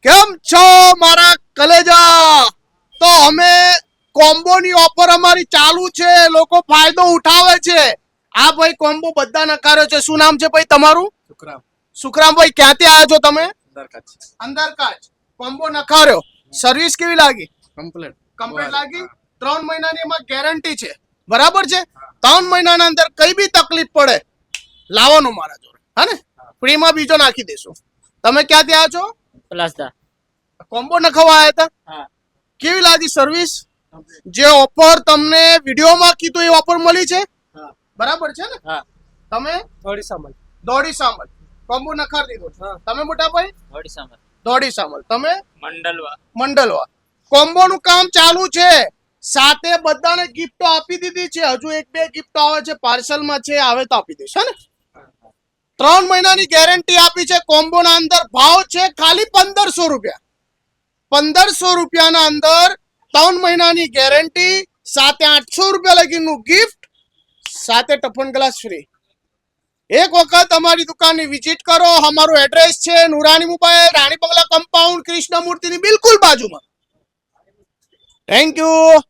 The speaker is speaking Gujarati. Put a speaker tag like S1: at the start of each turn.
S1: કેમ છો મારા કલેજા? તો અમે કોમ્બોની ઓફર અમારી ચાલુ છે, લોકો ફાયદો ઉઠાવે છે. આ ભાઈ કોમ્બો બધા નકાર્યો છે. શું નામ છે ભાઈ તમારું?
S2: સુખરામ.
S1: સુખરામભાઈ, ક્યાંથી આવ્યા છો તમે?
S2: અંદરકાચ.
S1: અંદરકાચ. કોમ્બો નકાર્યો. સર્વિસ કેવી લાગી?
S2: કમ્પ્લીટ
S1: લાગી. 3 મહિનાની એમાં ગેરંટી છે, બરાબર છે? 3 મહિનાના અંદર કઈ બી તકલીફ પડે લાવવાનું મારા જોડે, હા ને? ફ્રીમાં બીજો નાખી દેશું. તમે ક્યાંથી આવ્યા છો?
S3: પ્લાસ્ટા.
S1: કોમ્બો નખાવા આવ્યા હતા.
S3: હા.
S1: કેવી લાગી સર્વિસ? જે ઓફર તમને વિડીયોમાં કીધું એ ઓફર મળી છે?
S3: હા.
S1: બરાબર છે ને?
S3: હા.
S1: તમે દોડી સામલ કોમ્બો નખાર દીધો. તમે મોટા ભાઈ? દોડી સામલ. તમે? મંડલવા. કોમ્બોનું કામ ચાલુ છે. સાથે બધાને ગિફ્ટો આપી દીધી છે. હજુ 1-2 ગિફ્ટો આવે છે, પાર્સલમાં છે, આવે તો આપી દઈશ, હે ને? 3 મહિનાની ગેરંટી આપી છે. કોમ્બોના અંદર ભાવ છે ખાલી 1500 રૂપિયા. 1500 રૂપિયાના અંદર 3 મહિનાની ગેરંટી, સાથે 800 રૂપિયા લગીનું ગિફ્ટ, સાથે ટફન ગ્લાસ ફ્રી. એક વખત અમારી દુકાનની વિઝિટ કરો. અમારું એડ્રેસ છે નુરાની મોબાઈલ, રાણી બંગલા કમ્પાઉન્ડ, કૃષ્ણમૂર્તિની બિલકુલ બાજુમાં. Thank you.